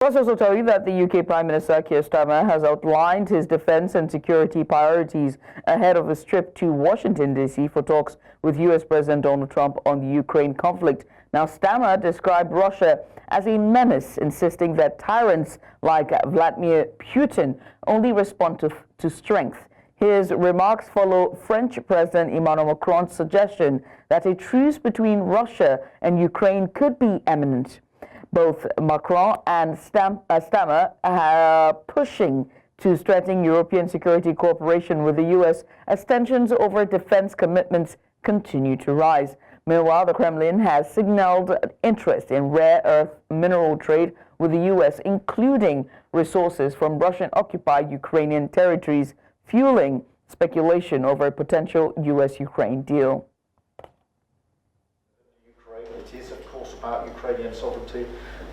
Let's also tell you that the UK Prime Minister Keir Starmer has outlined his defense and security priorities ahead of his trip to Washington, D.C. for talks with U.S. President Donald Trump on the Ukraine conflict. Now, Starmer described Russia as a menace, insisting that tyrants like Vladimir Putin only respond to strength. His remarks follow French President Emmanuel Macron's suggestion that a truce between Russia and Ukraine could be imminent. Both Macron and Starmer are pushing to strengthen European security cooperation with the U.S. as tensions over defense commitments continue to rise. Meanwhile, the Kremlin has signaled interest in rare earth mineral trade with the U.S., including resources from Russian-occupied Ukrainian territories, fueling speculation over a potential U.S.-Ukraine deal. It is, of course, about Ukrainian sovereignty,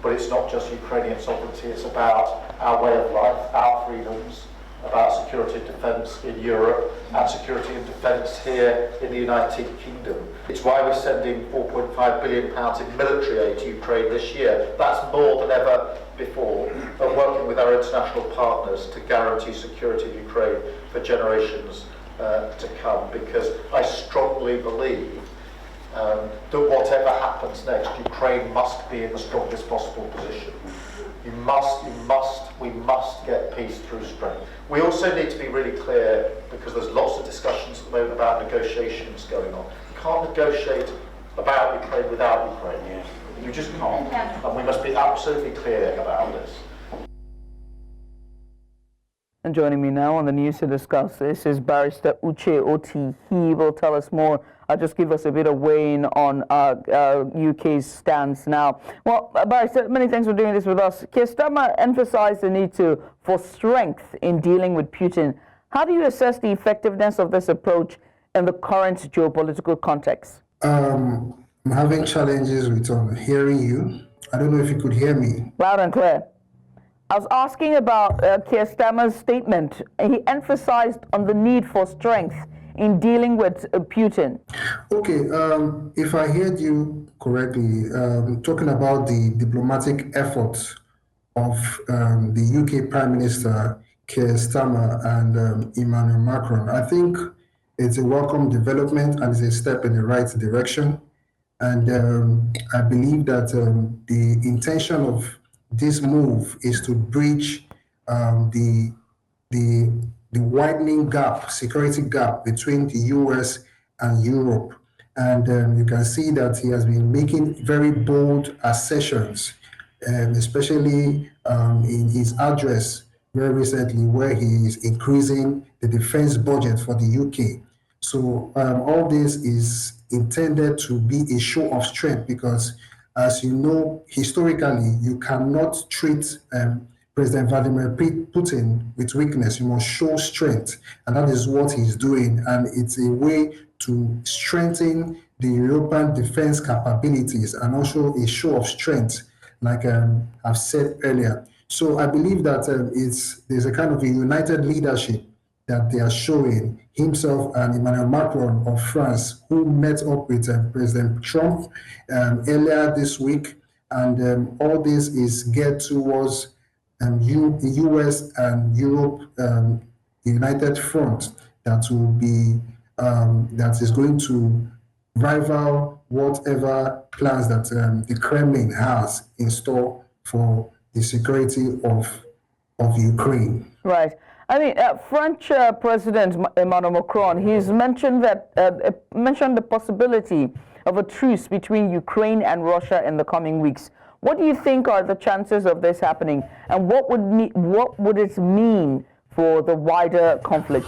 but it's not just Ukrainian sovereignty, it's about our way of life, our freedoms, about security and defence in Europe, and security and defence here in the United Kingdom. It's why we're sending £4.5 billion in military aid to Ukraine this year. That's more than ever before, and working with our international partners to guarantee security in Ukraine for generations to come, because I strongly believe that whatever happens next, Ukraine must be in the strongest possible position. We must get peace through strength. We also need to be really clear, because there's lots of discussions at the moment about negotiations going on. You can't negotiate about Ukraine without Ukraine. You just can't. And we must be absolutely clear about this. And joining me now on the news to discuss this is Barrister Uche Oti. He will tell us more. Just give us a bit of weigh-in on UK's stance now. Well, Barrister, many thanks for doing this with us. Keir Starmer emphasized the need for strength in dealing with Putin. How do you assess the effectiveness of this approach in the current geopolitical context? I'm having challenges with hearing you. I don't know if you could hear me. Loud and clear. I was asking about Keir Starmer's statement. He emphasized on the need for strength in dealing with Putin. Okay, if I heard you correctly, talking about the diplomatic efforts of the UK Prime Minister Keir Starmer and Emmanuel Macron, I think it's a welcome development and it's a step in the right direction. And I believe that the intention of this move is to bridge the widening gap, security gap between the US and Europe. And you can see that he has been making very bold assertions, especially in his address very recently, where he is increasing the defense budget for the UK. So all this is intended to be a show of strength, because as you know, historically, you cannot treat President Vladimir Putin with weakness. You must show strength, and that is what he's doing. And it's a way to strengthen the European defense capabilities and also a show of strength, like I've said earlier. So I believe that there's a kind of a united leadership that they are showing, himself and Emmanuel Macron of France, who met up with President Trump earlier this week. And all this is geared towards the US and Europe united front that will be, that is going to rival whatever plans that the Kremlin has in store for the security of Ukraine. Right. I mean, French President Emmanuel Macron, he's mentioned that mentioned the possibility of a truce between Ukraine and Russia in the coming weeks. What do you think are the chances of this happening, and what would it mean for the wider conflict?